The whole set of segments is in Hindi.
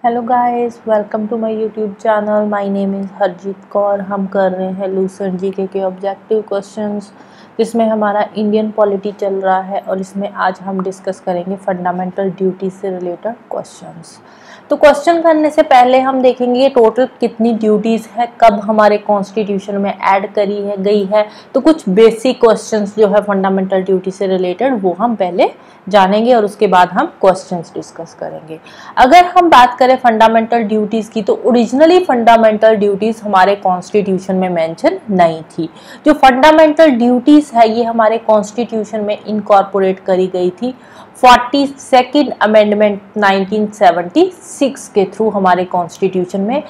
Hello guys, welcome to my YouTube channel. My name is Harjeet Kaur. हम कर रहे हैं लूसेंट जीके के ऑब्जेक्टिव क्वेश्चंस, जिसमें हमारा इंडियन पॉलिटी चल रहा है और इसमें आज हम डिस्कस करेंगे फंडामेंटल ड्यूटी से रिलेटेड क्वेश्चंस। तो क्वेश्चन करने से पहले हम देखेंगे टोटल कितनी ड्यूटीज़ है, कब हमारे कॉन्स्टिट्यूशन में ऐड करी है गई है। तो कुछ बेसिक क्वेश्चंस जो है फंडामेंटल ड्यूटी से रिलेटेड वो हम पहले जानेंगे और उसके बाद हम क्वेश्चंस डिस्कस करेंगे। अगर हम बात करें फंडामेंटल ड्यूटीज़ की, तो ओरिजिनली फंडामेंटल ड्यूटीज़ हमारे कॉन्स्टिट्यूशन में मेंशन नहीं थी। जो फंडामेंटल ड्यूटीज़ है ये हमारे कॉन्स्टिट्यूशन में इनकॉर्पोरेट करी गई थी 42nd अमेंडमेंट 1976 के थ्रू। हमारे कॉन्स्टिट्यूशन में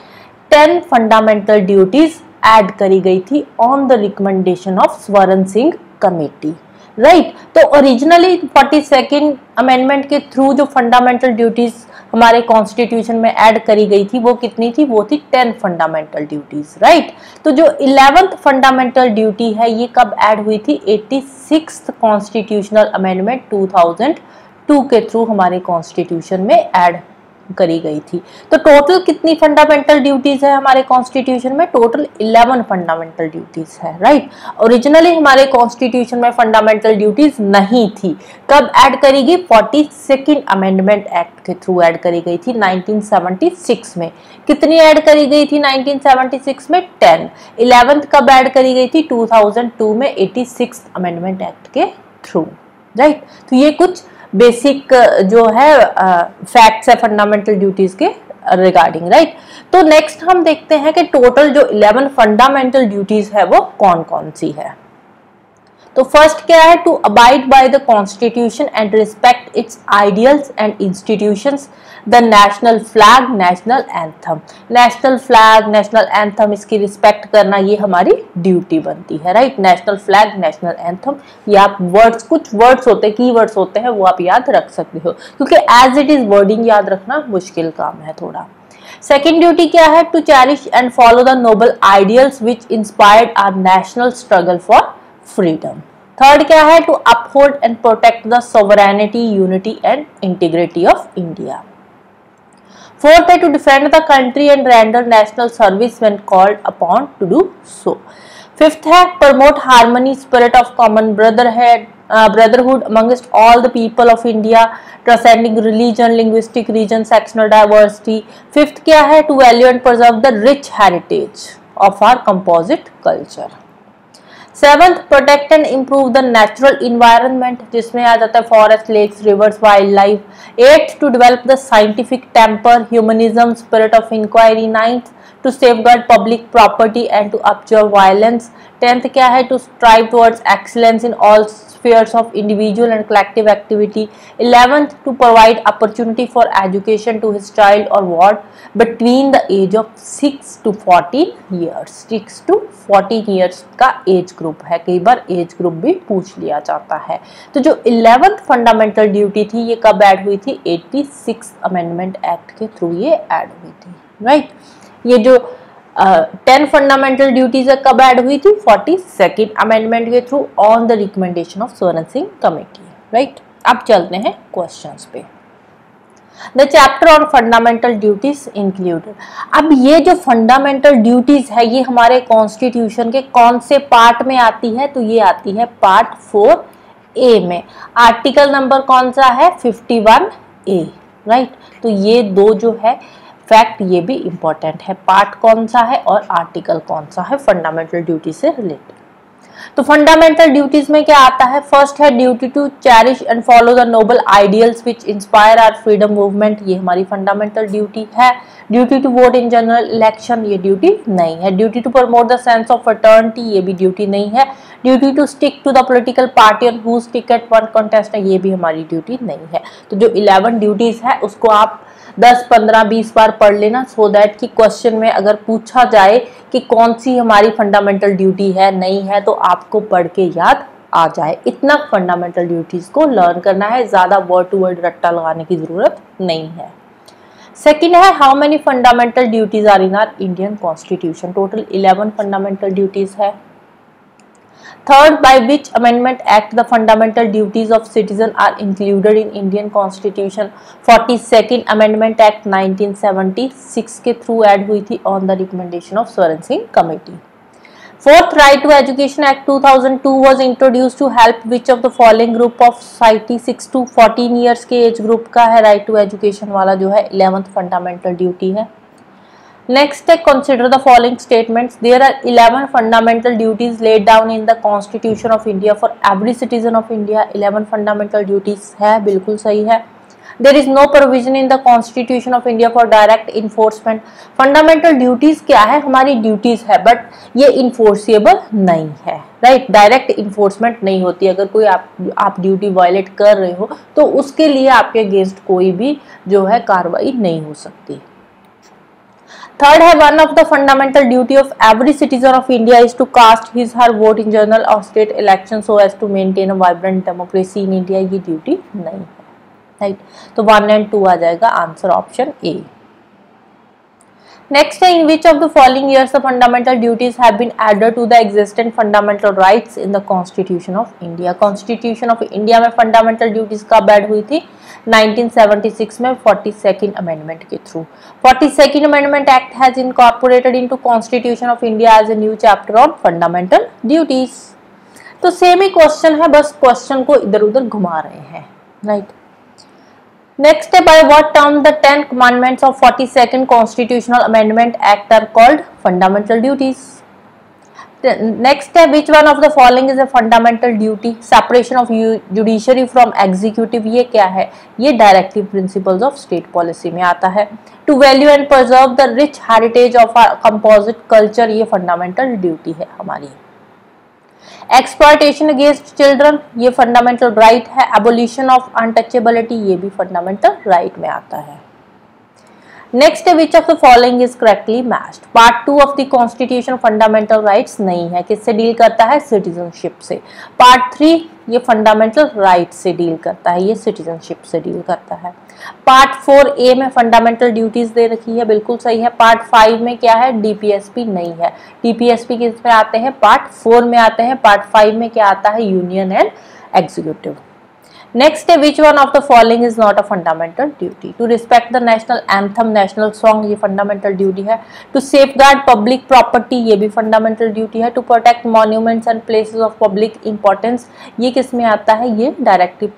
10 फंडामेंटल ड्यूटीज़ ऐड करी गई थी ऑन द रिकमेंडेशन ऑफ स्वर्ण सिंह कमेटी, राइट। तो ओरिजिनली 42nd अमेंडमेंट के थ्रू जो फंडामेंटल ड्यूटीज हमारे कॉन्स्टिट्यूशन में ऐड करी गई थी वो कितनी थी? वो थी 10 फंडामेंटल ड्यूटीज, राइट। तो जो 11th फंडामेंटल ड्यूटी है ये कब ऐड हुई थी? 86th कॉन्स्टिट्यूशनल अमेंडमेंट 2002 के थ्रू हमारे कॉन्स्टिट्यूशन में ऐड करी गई थी। तो टोटल कितनी फंडामेंटल ड्यूटीज है हमारे कॉन्स्टिट्यूशन में? टोटल 11 फंडामेंटल ड्यूटीज है, राइट। ओरिजिनली हमारे कॉन्स्टिट्यूशन में फंडामेंटल ड्यूटीज नहीं थी। कब ऐड करी गई? 42nd अमेंडमेंट एक्ट के थ्रू ऐड करी गई थी 1976 में। कितनी ऐड करी गई थी 1976 में? 10। 11th कब ऐड करी गई थी? 2002 में 86th अमेंडमेंट एक्ट के थ्रू, राइट। तो ये कुछ बेसिक जो है फैक्ट्स है फंडामेंटल ड्यूटीज के रिगार्डिंग, राइट। तो नेक्स्ट हम देखते हैं कि टोटल जो 11 फंडामेंटल ड्यूटीज है वो कौन कौन सी है। तो फर्स्ट क्या है? To abide by the constitution and respect its ideals and institutions, the national flag, national anthem. National flag, national anthem, इसकी रिस्पेक्ट करना ये हमारी ड्यूटी बनती है, right. National flag, national anthem, ये आप वर्ड्स, कुछ वर्ड्स होते हैं, की वर्ड्स होते हैं, वो आप याद रख सकते हो, क्योंकि एज इट इज वर्डिंग याद रखना मुश्किल काम है थोड़ा। सेकेंड ड्यूटी क्या है? To cherish and follow the noble ideals which inspired our national struggle for freedom. Third क्या है? To uphold and protect the sovereignty, unity and integrity of India. Fourth है to defend the country and render national service when called upon to do so. Fifth है promote harmony, spirit of common brotherhood amongst all the people of India, transcending religion, linguistic region, sectional diversity. Fifth क्या है? To value and preserve the rich heritage of our composite culture. Seventh, protect and improve the natural environment, जिसमें आ जाता है forest, lakes, rivers, wild life. Eighth, to develop the scientific temper, humanism, spirit of inquiry. Ninth, to safeguard public property and to abjure violence. Tenth क्या है? To strive towards excellence in all spheres of individual and collective activity. 11th, to provide opportunity for education to his child or ward between the age of 6 to 14 years. 6 to 14 years का एज ग्रुप है, कई बार एज ग्रुप भी पूछ लिया जाता है। तो जो 11th फंडामेंटल ड्यूटी थी ये कब ऐड हुई थी? 86th अमेंडमेंट एक्ट के थ्रू ये ऐड हुई थी, राइट। ये जो 10 फंडामेंटल ड्यूटीज कब ऐड हुई थी? 42nd अमेंडमेंट के through on the recommendation of स्वर्ण सिंह कमेटी, राइट। अब चलते हैं क्वेश्चंस पे। The chapter on fundamental duties included. अब ये जो फंडामेंटल ड्यूटीज है ये हमारे कॉन्स्टिट्यूशन के कौन से पार्ट में आती है? तो ये आती है पार्ट 4A में। आर्टिकल नंबर कौन सा है? 51A, right. तो ये दो जो है फैक्ट ये भी इंपॉर्टेंट है, पार्ट कौन सा है और आर्टिकल कौन सा है फंडामेंटल ड्यूटी से रिलेटेड। तो फंडामेंटल ड्यूटीज में क्या आता है? फर्स्ट है duty to cherish and follow the noble ideals which inspire our freedom movement, ये हमारी फंडामेंटल ड्यूटी है। Duty to vote in general election, ये ड्यूटी नहीं है। Duty to promote the sense of fraternity, ये भी ड्यूटी नहीं है। Duty to stick to the political party on whose ticket one contest है, ये भी हमारी ड्यूटी नहीं है। तो जो 11 ड्यूटीज है उसको आप 10, 15, 20 बार पढ़ लेना, सो दैट कि क्वेश्चन में अगर पूछा जाए कि कौन सी हमारी फंडामेंटल ड्यूटी है, नहीं है, तो आपको पढ़ के याद आ जाए। इतना फंडामेंटल ड्यूटीज को लर्न करना है, ज्यादा वर्ड टू वर्ड रट्टा लगाने की जरूरत नहीं है। सेकेंड है how many fundamental duties are in our Indian constitution. Total 11 fundamental duties है। Third, by which amendment act the fundamental duties of citizen are included in Indian constitution? 42nd amendment act 1976 के थ्रू ऐड हुई थी ऑन द रिकमेंडेशन ऑफ स्वर्ण Singh committee. Fourth, Right to Education Act 2002 was introduced to help which of the following group of society? 6 to 14 years के एज ग्रुप का है राइट टू एजुकेशन वाला जो है 11th फंडामेंटल ड्यूटी है। नेक्स्ट है, consider the following statements. There are 11 fundamental duties laid down in the constitution of India for every citizen of India. 11 fundamental duties है, बिल्कुल सही है। There is no provision in the Constitution of India for direct enforcement. Fundamental duties क्या है? हमारी ड्यूटीज है बट ये इन्फोर्सेबल नहीं है, राइट? डायरेक्ट इन्फोर्समेंट नहीं होती। अगर कोई आप ड्यूटी वायलेट कर रहे हो तो उसके लिए आपके अगेंस्ट कोई भी जो है कार्रवाई नहीं हो सकती। थर्ड है, one of the fundamental duty of every citizen of India is to cast his her vote in general और state election so as to maintain a vibrant democracy in India. ये ड्यूटी नहीं है, राइट? तो 1 and 2 आ जाएगा आंसर ऑप्शन ए। नेक्स्ट है, in which of the following years the fundamental duties have been added to the existent fundamental rights in the constitution of India? Constitution of India में फंडामेंटल ड्यूटीज कब ऐड हुई थी? 1976 में 42nd अमेंडमेंट के through. 42nd amendment act has incorporated into constitution of India as a new chapter on fundamental duties. तो सेम ही क्वेश्चन है, बस क्वेश्चन को इधर उधर घुमा रहे हैं, right? Next, by what term the 10 commandments of 42nd Constitutional Amendment Act are called? Fundamental duties. Next, which one of the following is a fundamental duty? Separation of judiciary from executive. ये क्या है? ये directive principles of state policy में आता है। To value and preserve the rich heritage of our composite culture, ये fundamental duty है हमारी। एक्सप्लॉयटेशन अगेंस्ट चिल्ड्रन, ये फंडामेंटल राइट है। एबोलिशन ऑफ अनटचेबिलिटी, ये भी फंडामेंटल राइट में आता है। Next, which of the following is correctly matched? Part 2 of the constitution fundamental rights नहीं है, किससे डील करता है? सिटीजनशिप से। पार्ट 3 ये फंडामेंटल राइट से डील करता है, ये सिटीजनशिप से डील करता है। पार्ट 4A में फंडामेंटल ड्यूटीज दे रखी है, बिल्कुल सही है। पार्ट 5 में क्या है? डीपीएसपी नहीं है। डीपीएसपी किस में आते हैं? पार्ट 4 में आते हैं। पार्ट 5 में क्या आता है? Union and executive. नेक्स्ट है, which one of the following is not a fundamental duty? To respect the national anthem, national song, ये फंडामेंटल ड्यूटी है। टू सेफगार्ड पब्लिक प्रॉपर्टी, ये भी फंडामेंटल ड्यूटी है। To protect monuments and places of public importance, ये किस में आता है? ये directive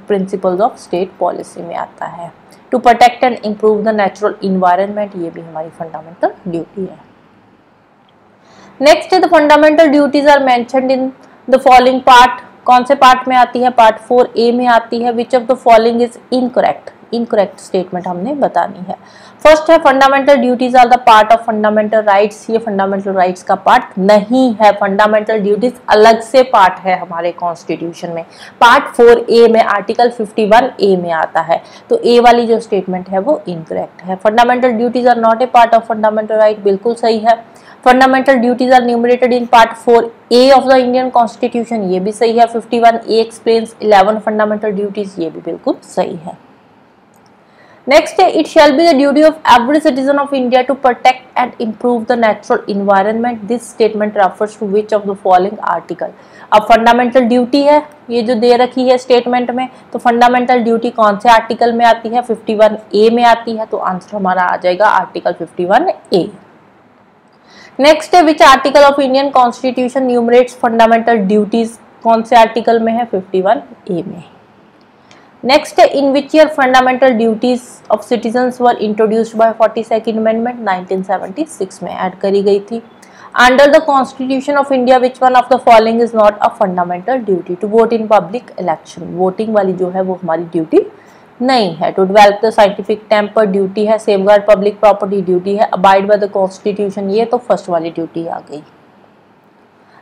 principles of state policy में आता है। To protect and improve the natural environment, ये भी हमारी फंडामेंटल ड्यूटी है। नेक्स्ट है, the fundamental duties are mentioned in the following part. कौन से पार्ट में आती है? पार्ट 4A में आती है। Which of the following is incorrect? Incorrect statement हमने बतानी है। फर्स्ट है, fundamental duties are the part of fundamental rights, ये फंडामेंटल राइट्स का पार्ट नहीं है। फंडामेंटल ड्यूटीज अलग से पार्ट है हमारे कॉन्स्टिट्यूशन में। पार्ट 4A में आर्टिकल 51A में आता है, तो ए वाली जो स्टेटमेंट है वो इनकरेक्ट है। Fundamental duties are not a part of fundamental right, बिल्कुल सही है। Fundamental duties are enumerated in part 4A of the Indian constitution, ये भी सही है। 51A एक्सप्लेन्स 11 फंडामेंटल ड्यूटीज, ये भी बिल्कुल सही है। नेक्स्ट है, it shall be the duty of every citizen of India to protect and improve the natural environment. This statement refers to which of the following article? अब फंडामेंटल ड्यूटी है, ये जो दे रखी है स्टेटमेंट में, तो फंडामेंटल ड्यूटी कौन से आर्टिकल में आती है? 51A में आती है, तो आंसर हमारा आ जाएगा आर्टिकल 51A। नेक्स्ट है, which article of Indian constitution enumerates fundamental duties? कौन से आर्टिकल में है? 51A में। नेक्स्ट है, in which year fundamental duties of citizens were introduced by 42nd amendment? 1976 में ऐड करी गई थी। Under the constitution of India which one of the following is not a fundamental duty? To vote in public election, voting वाली जो है वो हमारी ड्यूटी नहीं है। To develop the scientific temper duty है। सेफगार्ड पब्लिक प्रॉपर्टी ड्यूटी है। अबाइड बाय द कॉन्स्टिट्यूशन, ये तो फर्स्ट वाली ड्यूटी आ गई।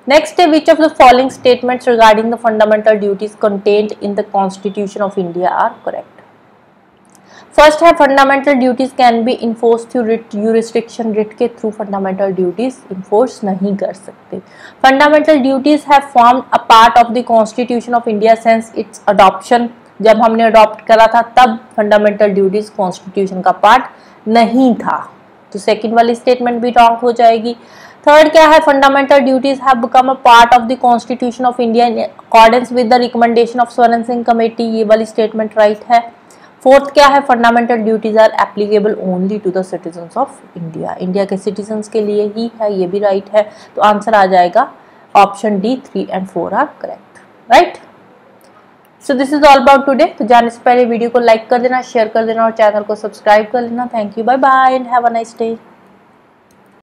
नेक्स्ट है, which of the following statements regarding the fundamental duties contained in the constitution of India are correct? First है, fundamental duties can be enforce through writ, jurisdiction, writ के थ्रू फंडामेंटल ड्यूटीज इन्फोर्स नहीं कर सकते। Fundamental duties have formed a part of the constitution of India since it's adoption, जब हमने अडॉप्ट करा था तब फंडामेंटल ड्यूटीज कॉन्स्टिट्यूशन का पार्ट नहीं था, तो सेकंड वाली स्टेटमेंट भी रॉन्ग हो जाएगी। थर्ड क्या है, fundamental duties have become a part of the constitution of India in accordance with the recommendation of स्वर्ण सिंह कमेटी, ये वाली स्टेटमेंट राइट है। फोर्थ क्या है, fundamental duties are applicable only to the citizens of India, India के सिटीजन्स के लिए ही है, ये भी राइट है। तो आंसर आ जाएगा option D, 3 and 4 are correct, right. So this is all about today. तो जाने से पहले वीडियो को लाइक कर देना, शेयर कर देना और चैनल को सब्सक्राइब कर लेना। Thank you, bye bye and have a nice day.